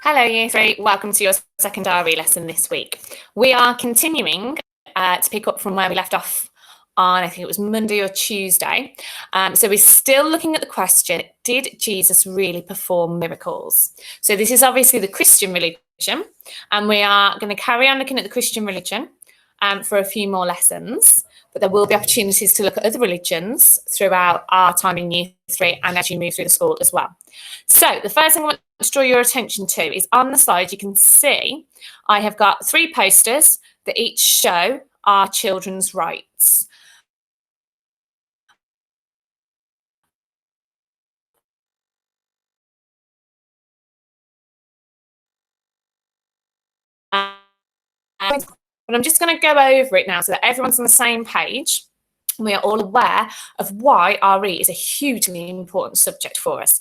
Hello, Year 3. Welcome to your second diary lesson this week. We are continuing to pick up from where we left off on, I think it was Monday or Tuesday. So we're still looking at the question, did Jesus really perform miracles? So this is obviously the Christian religion, and we are going to carry on looking at the Christian religion for a few more lessons. But there will be opportunities to look at other religions throughout our time in Year 3 and as you move through the school as well. So the first thing I want to draw your attention to is on the slide, you can see I have got 3 posters that each show our children's rights. But I'm just going to go over it now so that everyone's on the same page. We are all aware of why RE is a hugely important subject for us.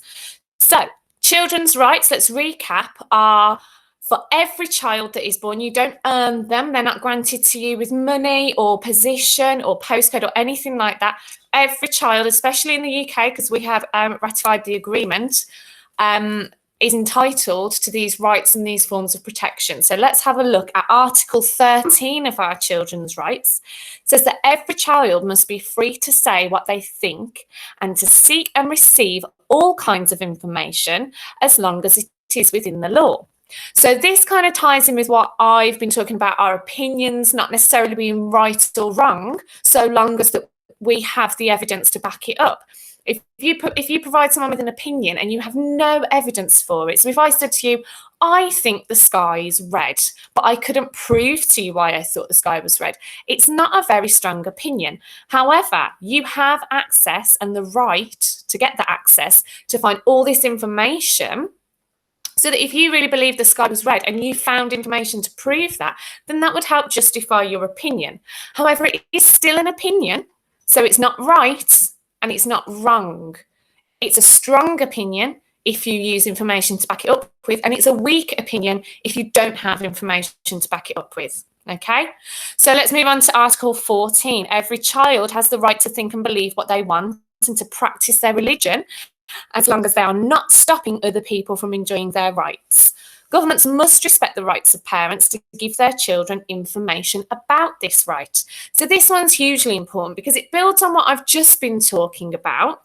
So, children's rights, let's recap, are for every child that is born. You don't earn them. They're not granted to you with money or position or postcode or anything like that. Every child, especially in the UK, because we have ratified the agreement, is entitled to these rights and these forms of protection. So let's have a look at Article 13 of our children's rights. It says that every child must be free to say what they think and to seek and receive all kinds of information as long as it is within the law. So this kind of ties in with what I've been talking about, our opinions not necessarily being right or wrong, so long as that we have the evidence to back it up. If you provide someone with an opinion and you have no evidence for it, so if I said to you, I think the sky is red, but I couldn't prove to you why I thought the sky was red, it's not a very strong opinion. However, you have access and the right to get the access to find all this information, so that if you really believe the sky was red and you found information to prove that, then that would help justify your opinion. However, it is still an opinion, so it's not right and it's not wrong. It's a strong opinion if you use information to back it up with, and it's a weak opinion if you don't have information to back it up with. Okay, so let's move on to Article 14. Every child has the right to think and believe what they want and to practice their religion, as long as they are not stopping other people from enjoying their rights. Governments must respect the rights of parents to give their children information about this right. So this one's hugely important because it builds on what I've just been talking about,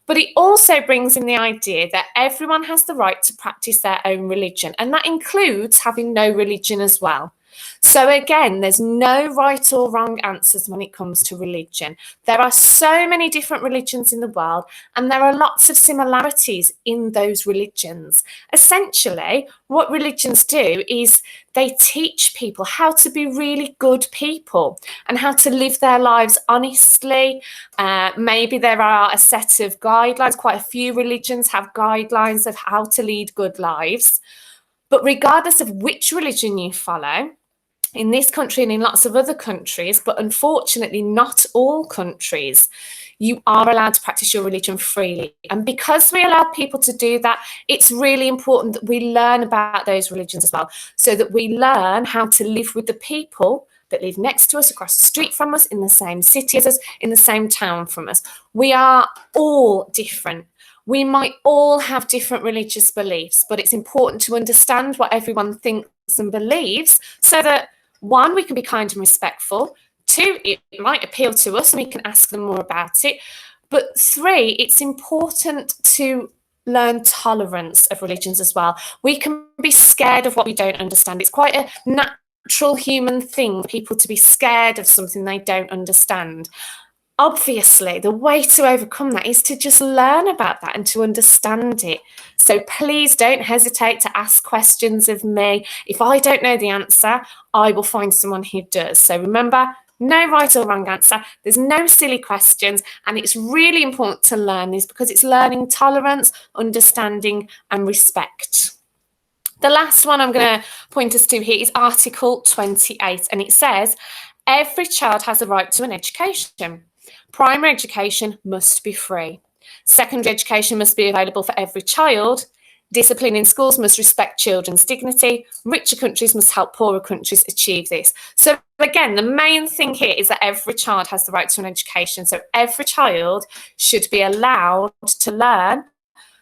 but it also brings in the idea that everyone has the right to practice their own religion, and that includes having no religion as well. So again, there's no right or wrong answers when it comes to religion. There are so many different religions in the world, and there are lots of similarities in those religions. Essentially, what religions do is they teach people how to be really good people and how to live their lives honestly. Maybe there are a set of guidelines. Quite a few religions have guidelines of how to lead good lives. But regardless of which religion you follow, in this country and in lots of other countries, but unfortunately not all countries, you are allowed to practice your religion freely. And because we allow people to do that, it's really important that we learn about those religions as well, so that we learn how to live with the people that live next to us, across the street from us, in the same city as us, in the same town from us. We are all different. We might all have different religious beliefs, but it's important to understand what everyone thinks and believes so that, 1, we can be kind and respectful. 2, it might appeal to us and we can ask them more about it. But 3, it's important to learn tolerance of religions as well. We can be scared of what we don't understand. It's quite a natural human thing for people to be scared of something they don't understand. Obviously, the way to overcome that is to just learn about that and to understand it. So please don't hesitate to ask questions of me. If I don't know the answer, I will find someone who does. So remember, no right or wrong answer. There's no silly questions. And it's really important to learn this because it's learning tolerance, understanding, and respect. The last one I'm going to point us to here is Article 28. And it says, every child has a right to an education. Primary education must be free. Secondary education must be available for every child. Discipline in schools must respect children's dignity. Richer countries must help poorer countries achieve this. So again, the main thing here is that every child has the right to an education. So every child should be allowed to learn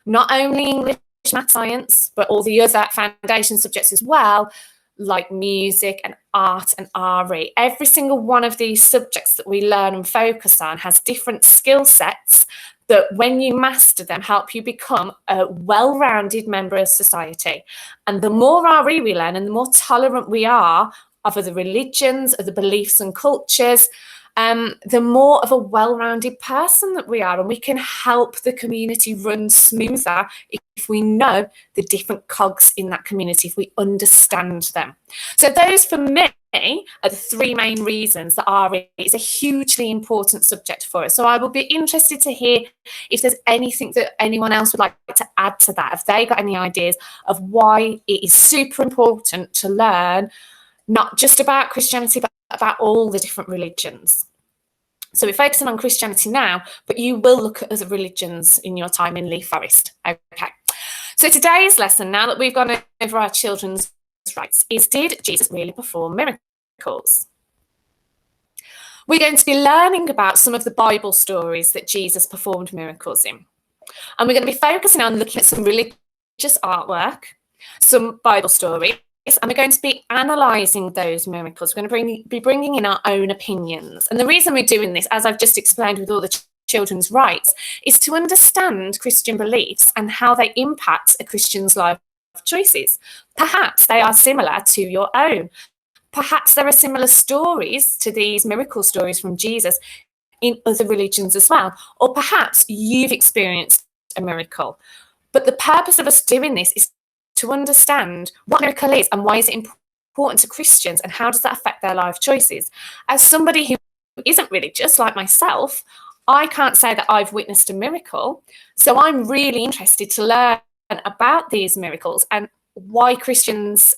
not only English math, science, but all the other foundation subjects as well, like music and art and RE. Every single one of these subjects that we learn and focus on has different skill sets that, when you master them, help you become a well-rounded member of society. And the more RE we learn and the more tolerant we are of other religions, other beliefs and cultures, the more of a well-rounded person that we are, and we can help the community run smoother if we know the different cogs in that community, if we understand them. So those, for me, are the three main reasons that RE is a hugely important subject for us. So I will be interested to hear if there's anything that anyone else would like to add to that. Have they got any ideas of why it is super important to learn not just about Christianity, but about all the different religions? So we're focusing on Christianity now, but you will look at other religions in your time in Lee Forest. Okay. So today's lesson, now that we've gone over our children's rights, is: did Jesus really perform miracles? We're going to be learning about some of the Bible stories that Jesus performed miracles in. And we're going to be focusing on looking at some religious artwork, some Bible stories, and we're going to be analysing those miracles. We're going to be bringing in our own opinions. And the reason we're doing this, as I've just explained with all the children's rights, is to understand Christian beliefs and how they impact a Christian's life choices. Perhaps they are similar to your own. Perhaps there are similar stories to these miracle stories from Jesus in other religions as well. Or perhaps you've experienced a miracle. But the purpose of us doing this is to understand what miracle is and why is it important to Christians, and how does that affect their life choices. As somebody who isn't religious, like myself, I can't say that I've witnessed a miracle. So I'm really interested to learn about these miracles and why Christians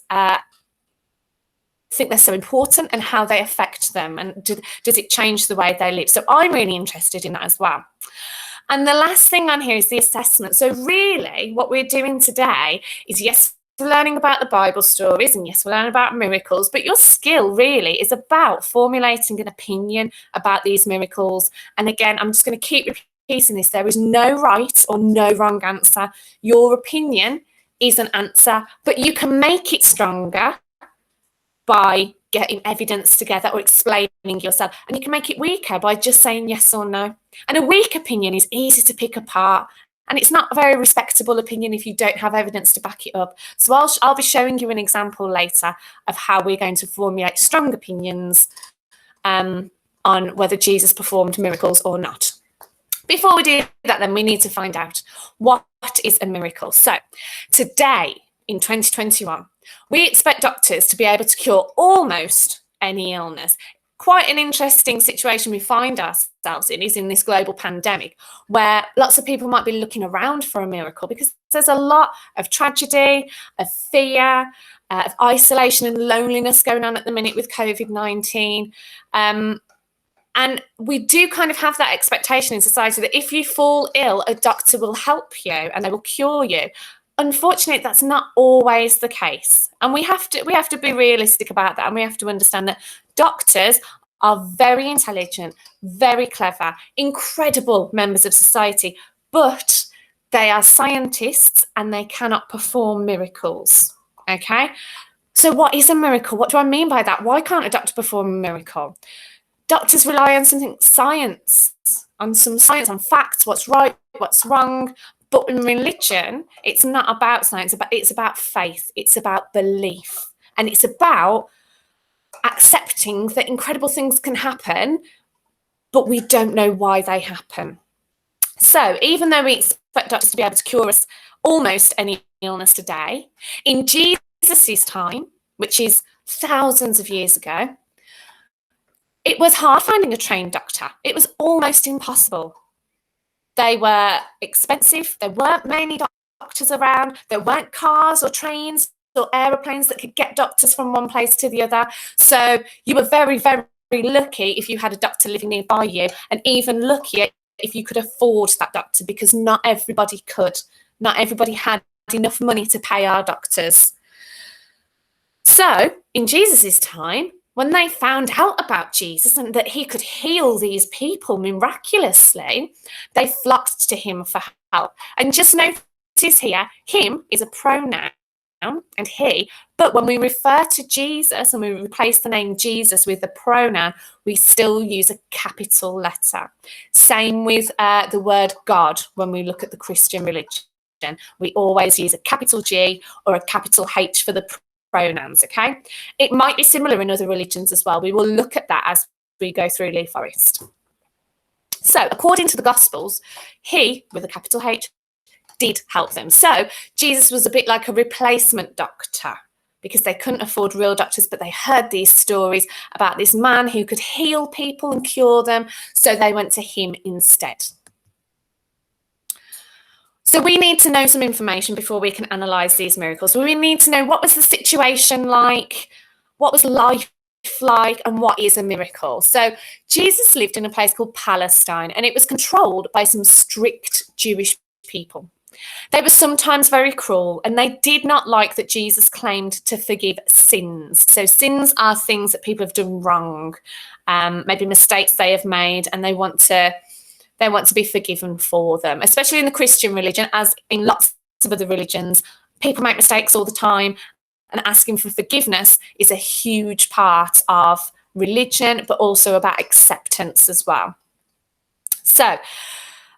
think they're so important and how they affect them, and does it change the way they live. So I'm really interested in that as well. And the last thing on here is the assessment. So really what we're doing today is, yes, we're learning about the Bible stories, and yes, we're learning about miracles, but your skill really is about formulating an opinion about these miracles. And again, I'm just going to keep repeating this. There is no right or no wrong answer. Your opinion is an answer, but you can make it stronger by getting evidence together or explaining yourself. And you can make it weaker by just saying yes or no. And a weak opinion is easy to pick apart. And it's not a very respectable opinion if you don't have evidence to back it up. So I'll be showing you an example later of how we're going to formulate strong opinions on whether Jesus performed miracles or not. Before we do that, then, we need to find out what is a miracle. So today, in 2021, we expect doctors to be able to cure almost any illness. Quite an interesting situation we find ourselves in is in this global pandemic, where lots of people might be looking around for a miracle because there's a lot of tragedy, of fear, of isolation and loneliness going on at the minute with COVID-19. And we do kind of have that expectation in society that if you fall ill, a doctor will help you and they will cure you. Unfortunately, that's not always the case. And we have to be realistic about that. And we have to understand that doctors are very intelligent, very clever, incredible members of society, but they are scientists and they cannot perform miracles. Okay? So what is a miracle? What do I mean by that? Why can't a doctor perform a miracle? Doctors rely on some science, on facts, what's right, what's wrong. But in religion, it's not about science, it's about faith, it's about belief, and it's about accepting that incredible things can happen, but we don't know why they happen. So even though we expect doctors to be able to cure us almost any illness today, in Jesus' time, which is thousands of years ago, it was hard finding a trained doctor. It was almost impossible. They were expensive. There weren't many doctors around. There weren't cars or trains or aeroplanes that could get doctors from one place to the other. So you were very, very lucky if you had a doctor living nearby you, and even luckier if you could afford that doctor, because not everybody could. Not everybody had enough money to pay our doctors. So in Jesus' time, when they found out about Jesus and that he could heal these people miraculously, they flocked to him for help. And just notice notice here, him is a pronoun and he, but when we refer to Jesus and we replace the name Jesus with the pronoun, we still use a capital letter. Same with the word God. When we look at the Christian religion, we always use a capital G or a capital H for the pronouns, okay? It might be similar in other religions as well. We will look at that as we go through Lee Forest. So according to the Gospels, he, with a capital H, did help them. So Jesus was a bit like a replacement doctor because they couldn't afford real doctors, but they heard these stories about this man who could heal people and cure them. So they went to him instead. So we need to know some information before we can analyse these miracles. We need to know what was the situation like, what was life like, and what is a miracle. So Jesus lived in a place called Palestine, and it was controlled by some strict Jewish people. They were sometimes very cruel, and they did not like that Jesus claimed to forgive sins. So sins are things that people have done wrong, maybe mistakes they have made, and they want to be forgiven for them. Especially in the Christian religion, as in lots of other religions, people make mistakes all the time, and asking for forgiveness is a huge part of religion, but also about acceptance as well. So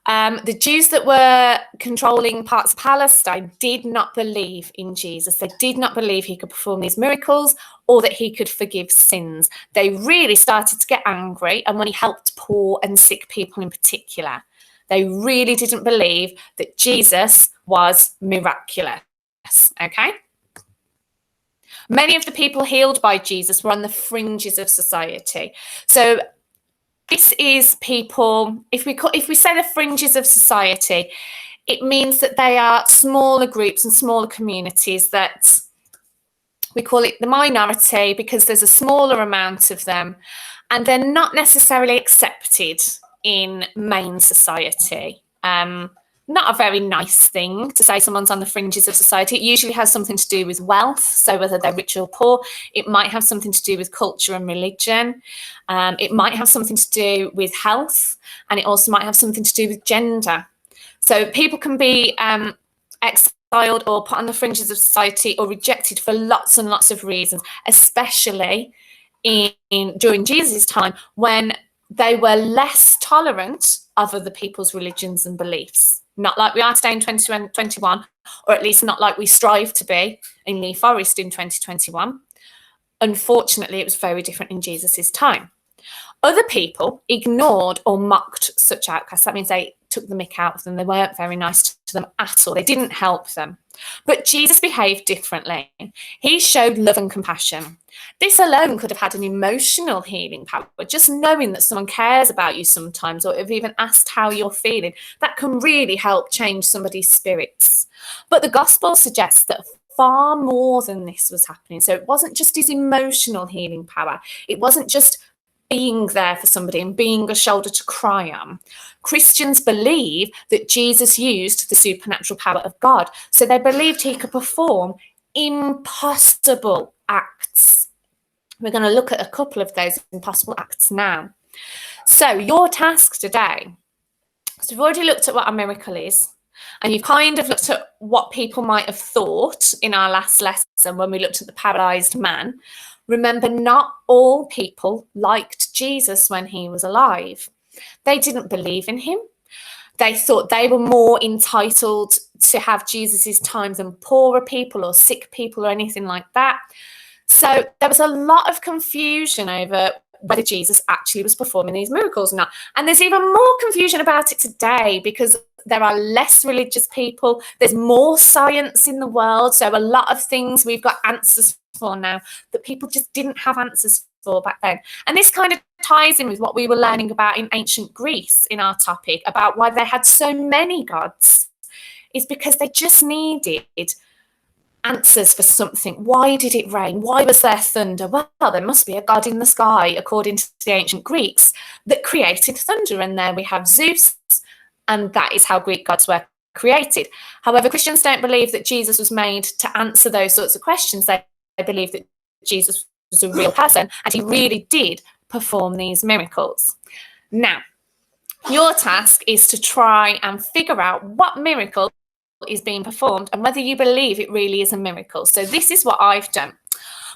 the Jews that were controlling parts of Palestine did not believe in Jesus. They did not believe he could perform these miracles or that he could forgive sins. They really started to get angry, and when he helped poor and sick people in particular, they really didn't believe that Jesus was miraculous, okay? Many of the people healed by Jesus were on the fringes of society. So this is people, if we say the fringes of society, it means that they are smaller groups and smaller communities that we call it the minority because there's a smaller amount of them and they're not necessarily accepted in main society. Not a very nice thing to say someone's on the fringes of society. It usually has something to do with wealth. So whether they're rich or poor, it might have something to do with culture and religion. It might have something to do with health, and it also might have something to do with gender. So people can be exiled or put on the fringes of society or rejected for lots and lots of reasons, especially during Jesus' time when they were less tolerant of other people's religions and beliefs. Not like we are today in 2021, or at least not like we strive to be in Lee Forest in 2021. Unfortunately, it was very different in Jesus' time. Other people ignored or mocked such outcasts. That means they took the mick out of them. They weren't very nice to them at all. They didn't help them. But Jesus behaved differently. He showed love and compassion. This alone could have had an emotional healing power. Just knowing that someone cares about you sometimes, or have even asked how you're feeling, that can really help change somebody's spirits. But the gospel suggests that far more than this was happening. So it wasn't just his emotional healing power. It wasn't just being there for somebody and being a shoulder to cry on. Christians believe that Jesus used the supernatural power of God. So they believed he could perform impossible acts. We're going to look at a couple of those impossible acts now. So your task today, so we've already looked at what a miracle is, and you've kind of looked at what people might have thought in our last lesson when we looked at the paralyzed man. Remember, not all people liked Jesus when he was alive. They didn't believe in him. They thought they were more entitled to have Jesus's time than poorer people or sick people or anything like that. So there was a lot of confusion over whether Jesus actually was performing these miracles or not. And there's even more confusion about it today because there are less religious people. There's more science in the world. So a lot of things we've got answers for now that people just didn't have answers for back then. And this kind of ties in with what we were learning about in ancient Greece in our topic about why they had so many gods, is because they just needed answers for something. Why did it rain? Why was there thunder? Well, there must be a god in the sky, according to the ancient Greeks, that created thunder. And there we have Zeus, and that is how Greek gods were created. However, Christians don't believe that Jesus was made to answer those sorts of questions. They believe that Jesus was a real person and he really did perform these miracles. Now, your task is to try and figure out what miracle is being performed and whether you believe it really is a miracle. So this is what I've done.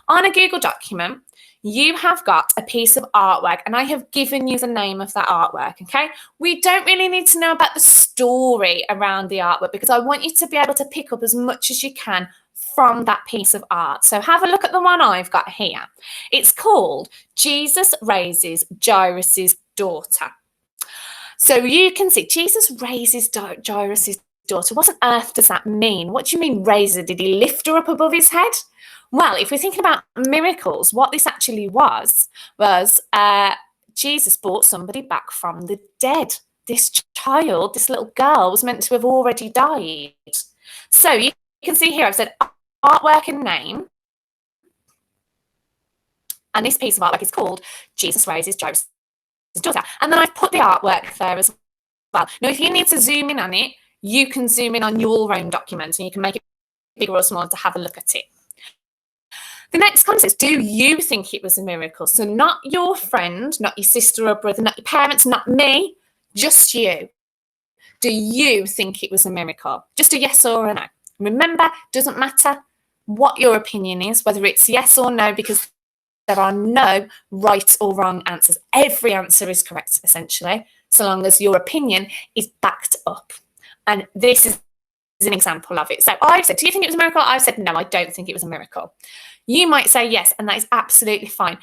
On a Google document, you have got a piece of artwork and I have given you the name of that artwork, okay? We don't really need to know about the story around the artwork because I want you to be able to pick up as much as you can from that piece of art. So have a look at the one I've got here. It's called Jesus Raises Jairus' Daughter. So you can see Jesus raises Jairus' daughter. What on earth does that mean? What do you mean raise her? Did he lift her up above his head? Well, if we're thinking about miracles, what this actually was Jesus brought somebody back from the dead. This child, this little girl, was meant to have already died. So you can see here I've said artwork and name. And this piece of artwork is called Jesus Raises Jairus' Daughter. And then I've put the artwork there as well. Now, if you need to zoom in on it, you can zoom in on your own document and you can make it bigger or smaller to have a look at it. The next comment says, do you think it was a miracle? So not your friend, not your sister or brother, not your parents, not me, just you. Do you think it was a miracle? Just a yes or a no. Remember, it doesn't matter what your opinion is, whether it's yes or no, because there are no right or wrong answers. Every answer is correct, essentially, so long as your opinion is backed up. And this is an example of it. So I've said, do you think it was a miracle? I've said, no, I don't think it was a miracle. You might say yes, and that is absolutely fine.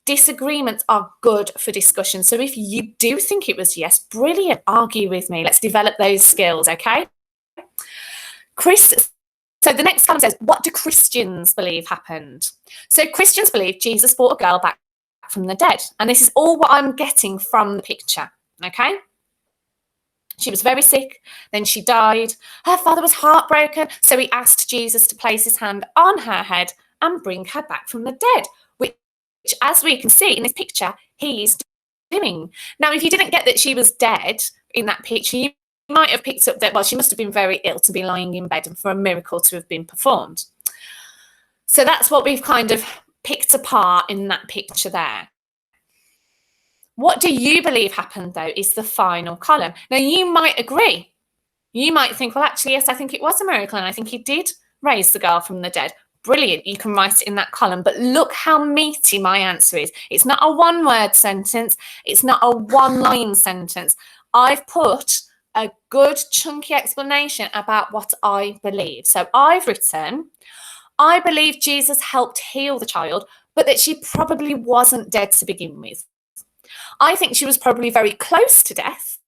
Disagreements are good for discussion. So if you do think it was yes, brilliant, argue with me. Let's develop those skills, okay? So the next comment says, what do Christians believe happened? So Christians believe Jesus brought a girl back from the dead. And this is all what I'm getting from the picture, okay? She was very sick, then she died. Her father was heartbroken, so he asked Jesus to place his hand on her head and bring her back from the dead, which, as we can see in this picture, he is doing. Now, if you didn't get that she was dead in that picture, you might have picked up that, well, she must have been very ill to be lying in bed and for a miracle to have been performed. So that's what we've kind of picked apart in that picture there. What do you believe happened, though, is the final column. Now, you might agree. You might think, well, actually, yes, I think it was a miracle, and I think he did raise the girl from the dead. Brilliant. You can write it in that column. But look how meaty my answer is. It's not a one-word sentence. It's not a one-line sentence. I've put a good chunky explanation about what I believe. So I've written, I believe Jesus helped heal the child, but that she probably wasn't dead to begin with. I think she was probably very close to death,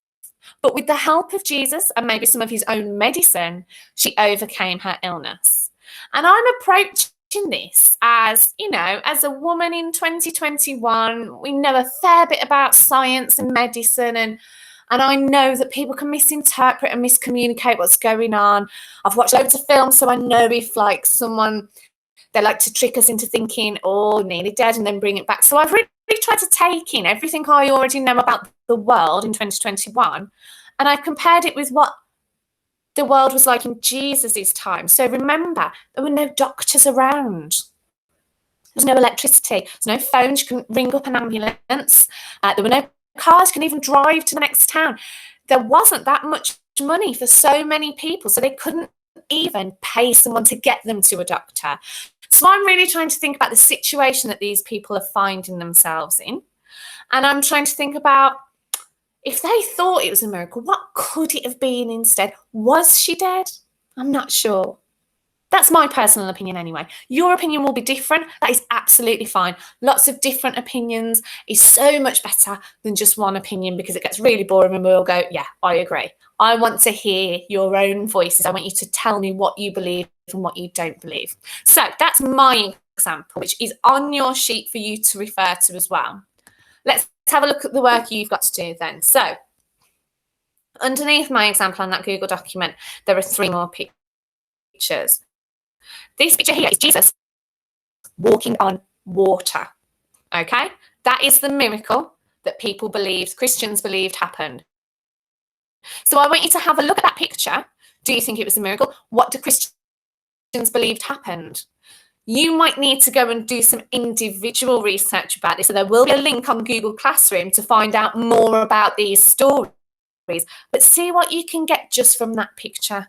but with the help of Jesus and maybe some of his own medicine, she overcame her illness. And I'm approaching this as, you know, as a woman in 2021, we know a fair bit about science and medicine, and I know that people can misinterpret and miscommunicate what's going on. I've watched loads of films, so I know if like someone, they like to trick us into thinking, oh, nearly dead, and then bring it back. So I've really tried to take in everything I already know about the world in 2021, and I've compared it with what the world was like in Jesus's time. So remember, there were no doctors around. There was no electricity. There was no phones. You couldn't ring up an ambulance. There were no cars. You couldn't even drive to the next town. There wasn't that much money for so many people, so they couldn't even pay someone to get them to a doctor. So I'm really trying to think about the situation that these people are finding themselves in. And I'm trying to think about, if they thought it was a miracle, what could it have been instead? Was she dead? I'm not sure. That's my personal opinion anyway. Your opinion will be different. That is absolutely fine. Lots of different opinions is so much better than just one opinion, because it gets really boring and we'll go, yeah, I agree. I want to hear your own voices. I want you to tell me what you believe and what you don't believe. So that's my example, which is on your sheet for you to refer to as well. Let's have a look at the work you've got to do then. So underneath my example on that Google document, there are 3 more pictures. This picture here is Jesus walking on water, okay? That is the miracle that people believed, Christians believed happened. So I want you to have a look at that picture. Do you think it was a miracle? What do Christians believed happened? You might need to go and do some individual research about this. So there will be a link on Google Classroom to find out more about these stories. But see what you can get just from that picture.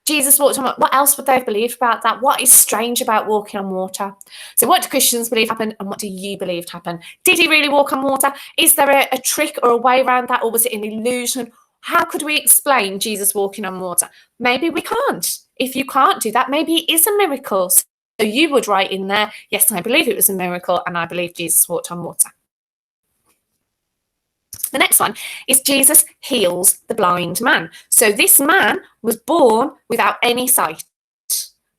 Jesus walked on water. What else would they have believed about that? What is strange about walking on water? So what do Christians believe happened, and what do you believe happened? Did he really walk on water? Is there a trick or a way around that, or was it an illusion? How could we explain Jesus walking on water? Maybe we can't. If you can't do that, maybe it is a miracle. So you would write in there, yes, I believe it was a miracle, and I believe Jesus walked on water. The next one is Jesus heals the blind man. So this man was born without any sight,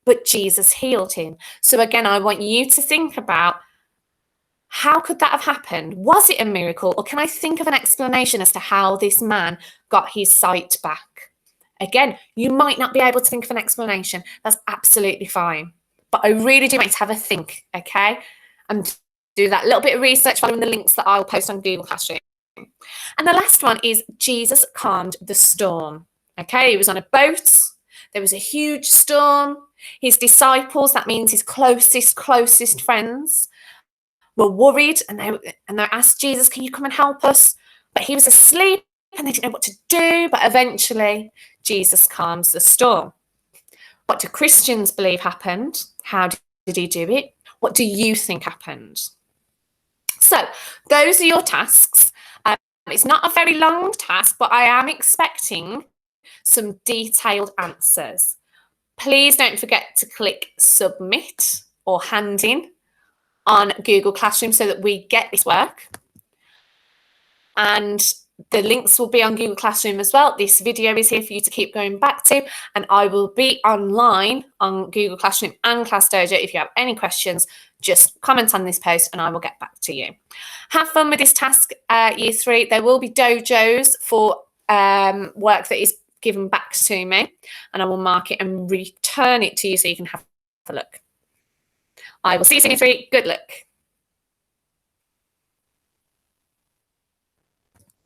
but Jesus healed him. So again, I want you to think about, how could that have happened? Was it a miracle, or can I think of an explanation as to how this man got his sight back? Again, you might not be able to think of an explanation. That's absolutely fine. But I really do want you to have a think, okay? And do that little bit of research following the links that I'll post on Google Classroom. And the last one is Jesus calmed the storm. Okay, he was on a boat. There was a huge storm. His disciples, that means his closest friends, were worried, and they asked Jesus, can you come and help us? But he was asleep and they didn't know what to do. But eventually, Jesus calms the storm. What do Christians believe happened? How did he do it? What do you think happened? So those are your tasks. It's not a very long task, but I am expecting some detailed answers. Please don't forget to click submit or hand in on Google Classroom so that we get this work. And the links will be on Google Classroom as well. This video is here for you to keep going back to, and I will be online on Google Classroom and Class Dojo. If you have any questions, just comment on this post and I will get back to you. Have fun with this task, Year 3. There will be dojos for work that is given back to me, and I will mark it and return it to you so you can have a look. I will see you soon, Year 3. Good luck.